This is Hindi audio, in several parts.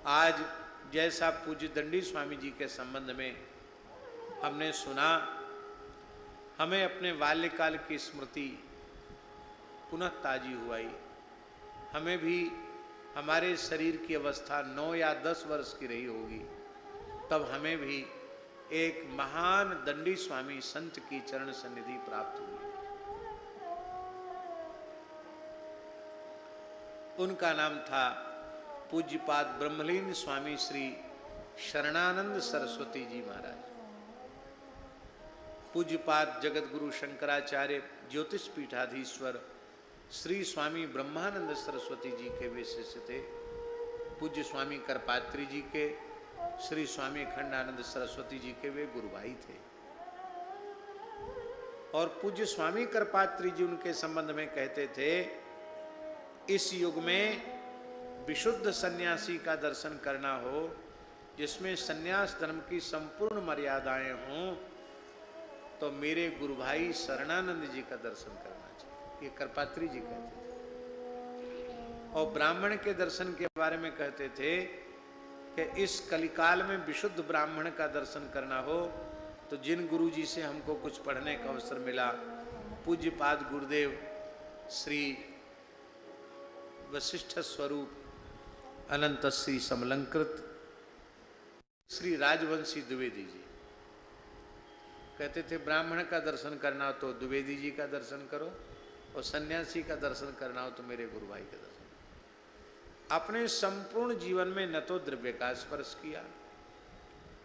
आज जैसा पूज्य दंडी स्वामी जी के संबंध में हमने सुना, हमें अपने बाल्यकाल की स्मृति पुनः ताजी हुई। हमें भी हमारे शरीर की अवस्था 9 या 10 वर्ष की रही होगी, तब हमें भी एक महान दंडी स्वामी संत की चरण सन्निधि प्राप्त हुई। उनका नाम था पूज्यपाद ब्रह्मलीन स्वामी श्री शरणानंद सरस्वती जी महाराज। पूज्यपाद जगत गुरु शंकराचार्य ज्योतिष पीठाधीश्वर श्री स्वामी ब्रह्मानंद सरस्वती जी के वे शिष्य थे। पूज्य स्वामी करपात्री जी के, श्री स्वामी अखंडानंद सरस्वती जी के वे गुरु भाई थे। और पूज्य स्वामी करपात्री जी उनके संबंध में कहते थे, इस युग में विशुद्ध सन्यासी का दर्शन करना हो, जिसमें सन्यास धर्म की संपूर्ण मर्यादाएं हों, तो मेरे गुरु भाई शरणानंद जी का दर्शन करना चाहिए। ये करपात्री जी कहते थे। और ब्राह्मण के दर्शन के बारे में कहते थे कि इस कलिकाल में विशुद्ध ब्राह्मण का दर्शन करना हो, तो जिन गुरु जी से हमको कुछ पढ़ने का अवसर मिला, पूज्यपाद गुरुदेव श्री वशिष्ठ स्वरूप अनंत श्री समलंकृत श्री राजवंशी द्विवेदी जी कहते थे, ब्राह्मण का दर्शन करना हो तो द्विवेदी जी का दर्शन करो, और सन्यासी का दर्शन करना हो तो मेरे गुरु भाई का दर्शन करो। अपने संपूर्ण जीवन में न तो द्रव्य का स्पर्श किया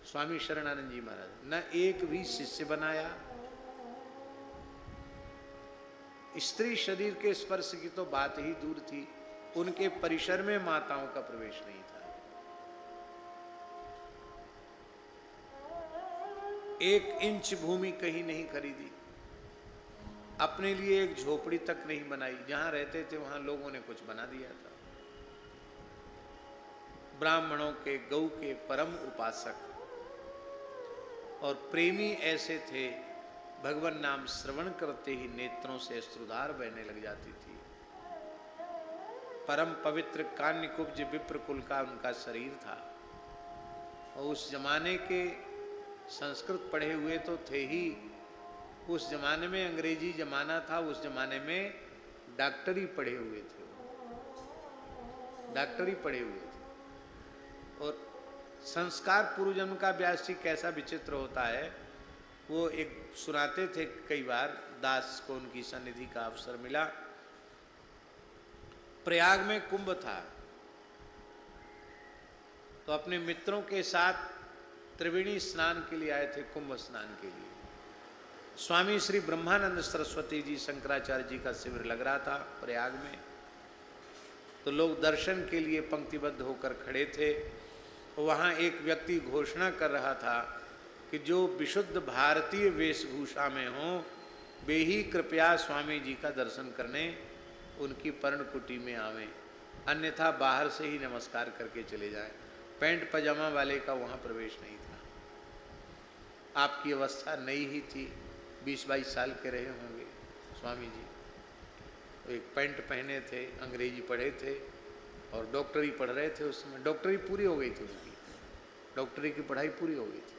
स्वामी शरणानंद जी महाराज, न एक भी शिष्य बनाया। स्त्री शरीर के स्पर्श की तो बात ही दूर थी, उनके परिसर में माताओं का प्रवेश नहीं था। 1 इंच भूमि कहीं नहीं खरीदी, अपने लिए एक झोपड़ी तक नहीं बनाई। जहां रहते थे वहां लोगों ने कुछ बना दिया था। ब्राह्मणों के गौ के परम उपासक और प्रेमी ऐसे थे, भगवान नाम श्रवण करते ही नेत्रों से अश्रुधार बहने लग जाती थी। परम पवित्र कान्यकुब्ज विप्र कुल का उनका शरीर था। और उस जमाने के संस्कृत पढ़े हुए तो थे ही, उस जमाने में अंग्रेजी जमाना था, उस जमाने में डॉक्टरी पढ़े हुए थे, डॉक्टरी पढ़े हुए थे। और संस्कार पूर्वजन्म का व्यास जी कैसा विचित्र होता है, वो एक सुनाते थे। कई बार दास को उनकी सन्निधि का अवसर मिला। प्रयाग में कुंभ था, तो अपने मित्रों के साथ त्रिवेणी स्नान के लिए आए थे, कुंभ स्नान के लिए। स्वामी श्री ब्रह्मानंद सरस्वती जी शंकराचार्य जी का शिविर लग रहा था प्रयाग में, तो लोग दर्शन के लिए पंक्तिबद्ध होकर खड़े थे। वहाँ एक व्यक्ति घोषणा कर रहा था कि जो विशुद्ध भारतीय वेशभूषा में हों, वे ही कृपया स्वामी जी का दर्शन करने उनकी पर्णकुटी में आवें, अन्यथा बाहर से ही नमस्कार करके चले जाएं। पैंट पजामा वाले का वहाँ प्रवेश नहीं था। आपकी अवस्था नई ही थी, 20-22 साल के रहे होंगे स्वामी जी। तो एक पैंट पहने थे, अंग्रेजी पढ़े थे और डॉक्टरी पढ़ रहे थे। उस समय डॉक्टरी पूरी हो गई थी उनकी, डॉक्टरी की पढ़ाई पूरी हो गई थी।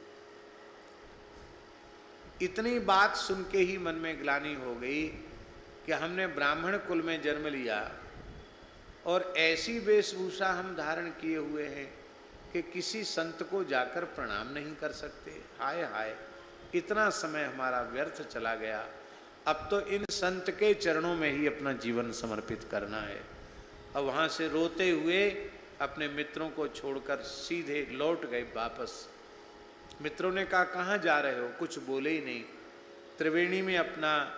इतनी बात सुन के ही मन में ग्लानि हो गई कि हमने ब्राह्मण कुल में जन्म लिया और ऐसी वेशभूषा हम धारण किए हुए हैं कि किसी संत को जाकर प्रणाम नहीं कर सकते। हाय हाय, इतना समय हमारा व्यर्थ चला गया। अब तो इन संत के चरणों में ही अपना जीवन समर्पित करना है। अब वहाँ से रोते हुए अपने मित्रों को छोड़कर सीधे लौट गए वापस। मित्रों ने कहा, कहाँ जा रहे हो? कुछ बोले ही नहीं। त्रिवेणी में अपना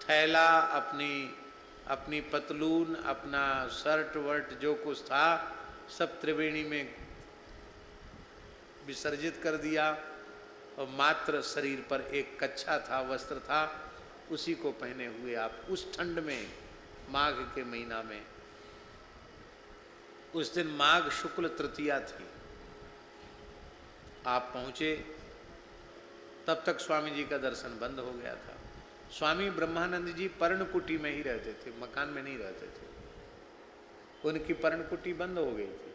थैला, अपनी पतलून, अपना शर्ट वर्ट जो कुछ था, सब त्रिवेणी में विसर्जित कर दिया और मात्र शरीर पर एक कच्छा था, वस्त्र था, उसी को पहने हुए आप उस ठंड में, माघ के महीना में, उस दिन माघ शुक्ल तृतीया थी, आप पहुँचे। तब तक स्वामी जी का दर्शन बंद हो गया था। स्वामी ब्रह्मानंद जी पर्णकुटी में ही रहते थे, मकान में नहीं रहते थे। उनकी पर्णकुटी बंद हो गई थी।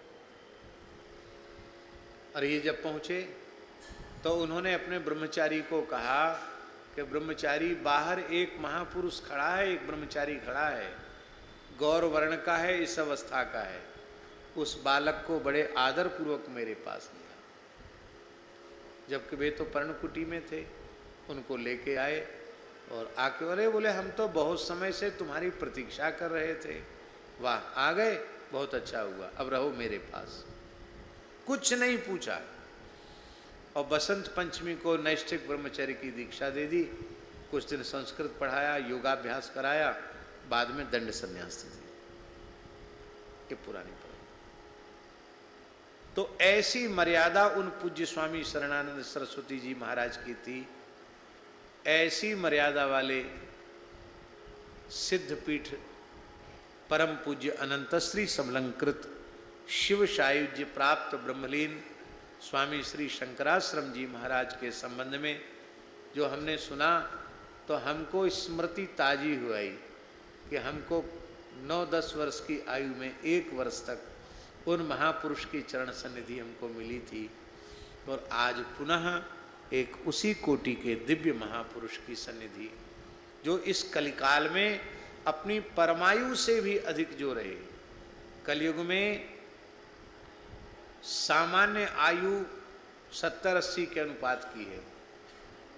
और ये जब पहुँचे तो उन्होंने अपने ब्रह्मचारी को कहा कि ब्रह्मचारी, बाहर एक महापुरुष खड़ा है, एक ब्रह्मचारी खड़ा है, गौर वर्ण का है, इस अवस्था का है। उस बालक को बड़े आदर पूर्वक मेरे पास लिया, जबकि वे तो पर्णकुटी में थे। उनको लेके आए और आके बोले हम तो बहुत समय से तुम्हारी प्रतीक्षा कर रहे थे। वाह, आ गए, बहुत अच्छा हुआ, अब रहो मेरे पास। कुछ नहीं पूछा और बसंत पंचमी को नैष्ठिक ब्रह्मचर्य की दीक्षा दे दी। कुछ दिन संस्कृत पढ़ाया, योगाभ्यास कराया, बाद में दंड संन्यास दे दी। ये पुरानी परंपरा। तो ऐसी मर्यादा उन पूज्य स्वामी शरणानंद सरस्वती जी महाराज की थी। ऐसी मर्यादा वाले सिद्धपीठ परम पूज्य अनंतश्री समलंकृत शिव सायुज्य प्राप्त ब्रह्मलीन स्वामी श्री शंकराश्रम जी महाराज के संबंध में जो हमने सुना, तो हमको स्मृति ताजी हुई कि हमको 9-10 वर्ष की आयु में 1 वर्ष तक उन महापुरुष की चरण सन्निधि हमको मिली थी। और आज पुनः एक उसी कोटि के दिव्य महापुरुष की सन्निधि, जो इस कलिकाल में अपनी परमायु से भी अधिक जो रहे। कलयुग में सामान्य आयु 70-80 के अनुपात की है,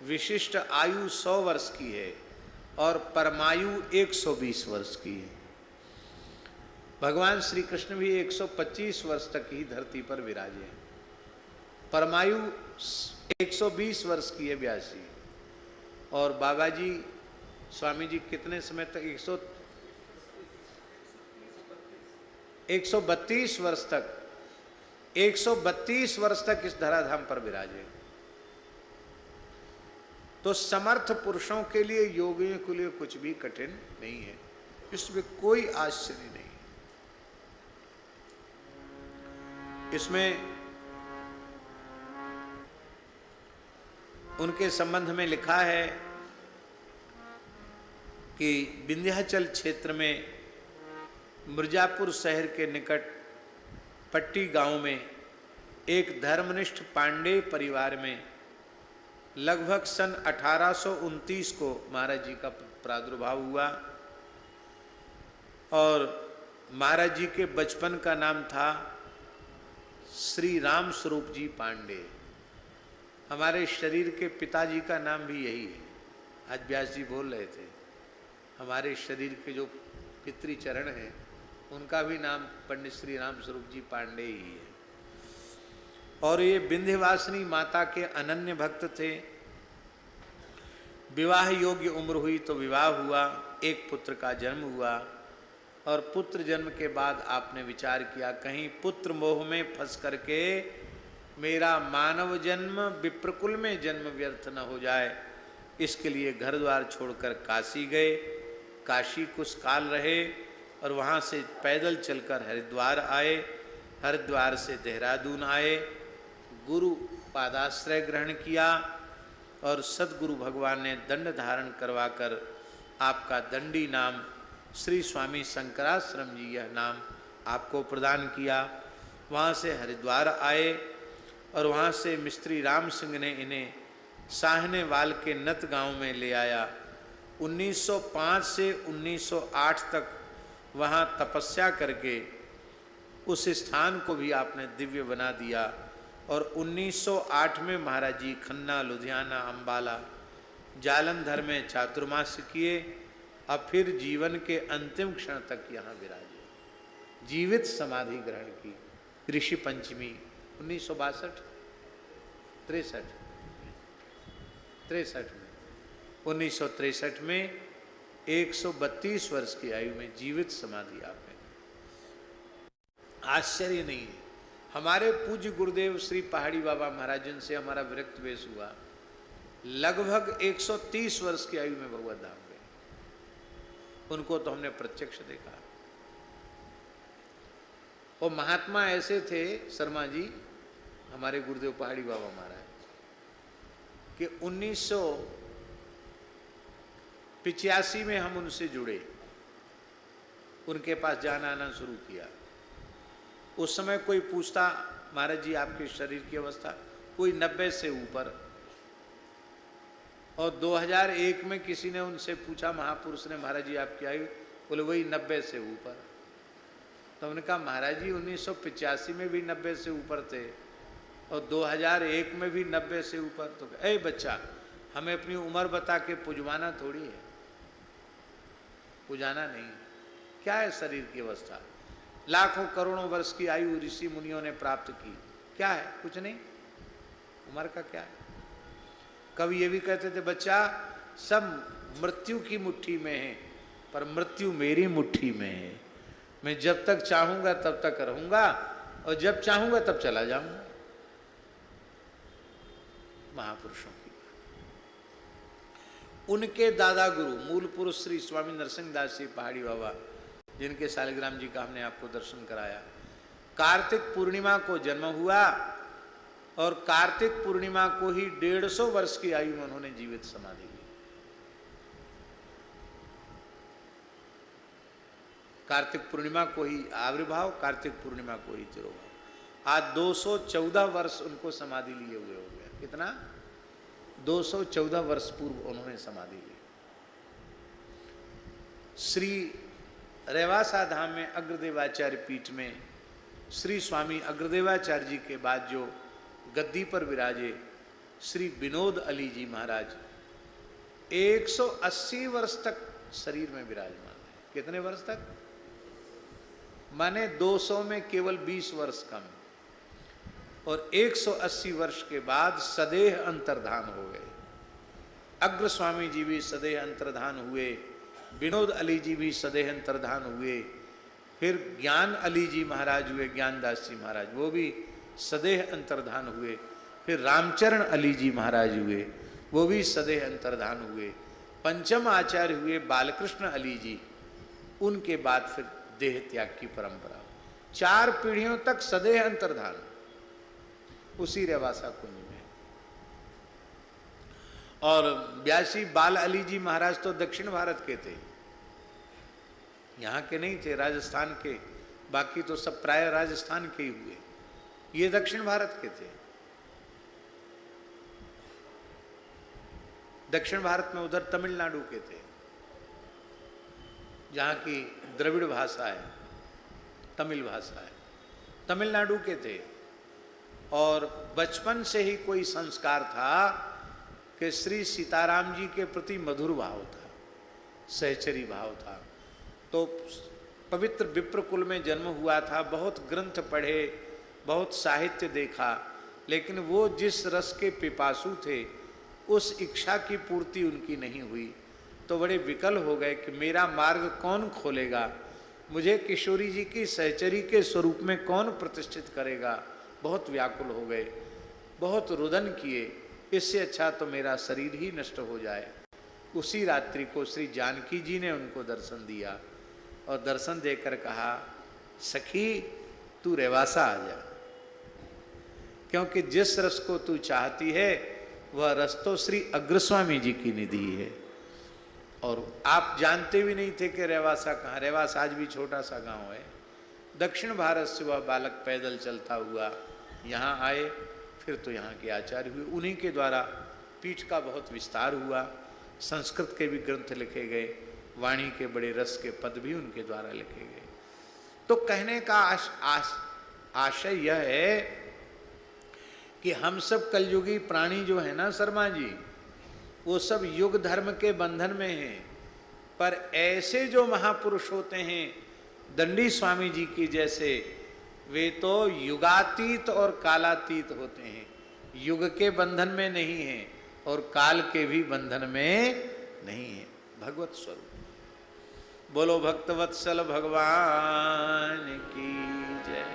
विशिष्ट आयु 100 वर्ष की है और परमायु 120 वर्ष की है। भगवान श्री कृष्ण भी 125 वर्ष तक ही धरती पर विराजे हैं। परमायु 120 वर्ष की है, 82। और बाबा जी स्वामी जी कितने समय तक 132 वर्ष तक 132 वर्ष तक इस धराधाम पर विराजे। तो समर्थ पुरुषों के लिए, योगियों के लिए कुछ भी कठिन नहीं है, इसमें कोई आश्चर्य नहीं। इसमें उनके संबंध में लिखा है कि विंध्याचल क्षेत्र में मिर्जापुर शहर के निकट पट्टी गांव में एक धर्मनिष्ठ पांडे परिवार में लगभग सन 1829 को महाराज जी का प्रादुर्भाव हुआ। और महाराज जी के बचपन का नाम था श्री राम स्वरूप जी पांडे। हमारे शरीर के पिताजी का नाम भी यही है। आज व्यास जी बोल रहे थे, हमारे शरीर के जो पितृ चरण हैं उनका भी नाम पंडित श्री राम स्वरूप जी पांडे ही है। और ये विंध्यवासिनी माता के अनन्य भक्त थे। विवाह योग्य उम्र हुई तो विवाह हुआ, एक पुत्र का जन्म हुआ। और पुत्र जन्म के बाद आपने विचार किया, कहीं पुत्र मोह में फंस करके मेरा मानव जन्म विप्रकुल में जन्म व्यर्थ न हो जाए, इसके लिए घर द्वार छोड़कर काशी गए। काशी कुछ काल रहे और वहाँ से पैदल चलकर हरिद्वार आए, हरिद्वार से देहरादून आए, गुरु पादाश्रय ग्रहण किया और सद्गुरु भगवान ने दंड धारण करवाकर आपका दंडी नाम श्री स्वामी शंकराश्रम जी यह नाम आपको प्रदान किया। वहाँ से हरिद्वार आए और वहाँ से मिस्त्री राम सिंह ने इन्हें साहनेवाल के नत गांव में ले आया। 1905 से 1908 तक वहाँ तपस्या करके उस स्थान को भी आपने दिव्य बना दिया। और 1908 में महाराज जी खन्ना, लुधियाना, अम्बाला, जालंधर में चातुर्मास किए। अब फिर जीवन के अंतिम क्षण तक यहाँ विराजे, जीवित समाधि ग्रहण की। ऋषि पंचमी 1962 63 में 1963 में 132 वर्ष की आयु में जीवित समाधि आपने। आश्चर्य नहीं है, हमारे पूज्य गुरुदेव श्री पहाड़ी बाबा महाराजन से हमारा विरक्त वेश हुआ, लगभग 130 वर्ष की आयु में भगवत धाम गए। उनको तो हमने प्रत्यक्ष देखा। और महात्मा ऐसे थे शर्मा जी, हमारे गुरुदेव पहाड़ी बाबा महाराज, कि 1985 में हम उनसे जुड़े, उनके पास जाना आना शुरू किया। उस समय कोई पूछता महाराज जी आपके शरीर की अवस्था? कोई 90 से ऊपर। और 2001 में किसी ने उनसे पूछा, महापुरुष ने, महाराज जी आपकी आयु? बोले वही 90 से ऊपर। तो उन्होंने कहा महाराज जी 1985 में भी 90 से ऊपर थे और 2001 में भी 90 से ऊपर। तो ए बच्चा, हमें अपनी उम्र बता के पुजवाना थोड़ी है, पुजाना नहीं। क्या है शरीर की अवस्था? लाखों करोड़ों वर्ष की आयु ऋषि मुनियों ने प्राप्त की, क्या है? कुछ नहीं। उम्र का क्या है? कवि ये भी कहते थे, बच्चा सब मृत्यु की मुट्ठी में है, पर मृत्यु मेरी मुट्ठी में है। मैं जब तक चाहूंगा तब तक रहूंगा और जब चाहूंगा तब चला जाऊंगा। महापुरुषों की उनके दादा गुरु मूल पुरुष श्री स्वामी नरसिंह दास जी पहाड़ी बाबा, जिनके शालिग्राम जी का हमने आपको दर्शन कराया, कार्तिक पूर्णिमा को जन्म हुआ और कार्तिक पूर्णिमा को ही 150 वर्ष की आयु में उन्होंने जीवित समाधि ली। कार्तिक पूर्णिमा को ही आविर्भाव, कार्तिक पूर्णिमा को ही तिरोभाव। आज 214 वर्ष उनको समाधि लिए हुए हो गया। कितना? 214 वर्ष पूर्व उन्होंने समाधि ली। श्री रेवासा धाम में अग्रदेवाचार्य पीठ में श्री स्वामी अग्रदेवाचार्य जी के बाद जो गद्दी पर विराजे श्री विनोद अली जी महाराज 180 वर्ष तक शरीर में विराजमान है। कितने वर्ष तक? माने 200 में केवल 20 वर्ष कम, और 180 वर्ष के बाद सदेह अंतर्धान हो गए। अग्र स्वामी जी भी सदेह अंतर्धान हुए, विनोद अली जी भी सदेह अंतर्धान हुए, फिर ज्ञान अली जी महाराज हुए, ज्ञानदास जी महाराज, वो भी सदेह अंतर्धान हुए। फिर रामचरण अली जी महाराज हुए, वो भी सदेह अंतर्धान हुए। पंचम आचार्य हुए बालकृष्ण अली जी, उनके बाद फिर देह त्याग की परंपरा। 4 पीढ़ियों तक सदेह अंतर्धान उसी रेवासा कुंज में। और ब्यासी बाल अली जी महाराज तो दक्षिण भारत के थे, यहाँ के नहीं थे, राजस्थान के। बाकी तो सब प्राय राजस्थान के ही हुए, ये दक्षिण भारत के थे। दक्षिण भारत में उधर तमिलनाडु के थे, जहाँ की द्रविड़ भाषा है, तमिल भाषा है, तमिलनाडु के थे। और बचपन से ही कोई संस्कार था कि श्री सीताराम जी के प्रति मधुर भाव था, सहचरी भाव था। तो पवित्र विप्र कुल में जन्म हुआ था, बहुत ग्रंथ पढ़े, बहुत साहित्य देखा, लेकिन वो जिस रस के पिपासु थे उस इच्छा की पूर्ति उनकी नहीं हुई। तो बड़े विकल हो गए कि मेरा मार्ग कौन खोलेगा, मुझे किशोरी जी की सहचरी के स्वरूप में कौन प्रतिष्ठित करेगा। बहुत व्याकुल हो गए, बहुत रुदन किए, इससे अच्छा तो मेरा शरीर ही नष्ट हो जाए। उसी रात्रि को श्री जानकी जी ने उनको दर्शन दिया और दर्शन देकर कहा, सखी तू रेवासा आ जा, क्योंकि जिस रस को तू चाहती है वह रस तो श्री अग्रस्वामी जी की निधि है। और आप जानते भी नहीं थे कि रेवासा कहाँ। रेवासा आज भी छोटा सा गांव है। दक्षिण भारत से वह बालक पैदल चलता हुआ यहाँ आए, फिर तो यहाँ के आचार्य हुए। उन्हीं के द्वारा पीठ का बहुत विस्तार हुआ, संस्कृत के भी ग्रंथ लिखे गए, वाणी के बड़े रस के पद भी उनके द्वारा लिखे गए। तो कहने का आशय यह है कि हम सब कलयुगी प्राणी जो है ना शर्मा जी, वो सब युग धर्म के बंधन में हैं, पर ऐसे जो महापुरुष होते हैं दंडी स्वामी जी की जैसे, वे तो युगातीत और कालातीत होते हैं, युग के बंधन में नहीं हैं और काल के भी बंधन में नहीं है। भगवत स्वरूप। बोलो भक्तवत्सल भगवान की जय।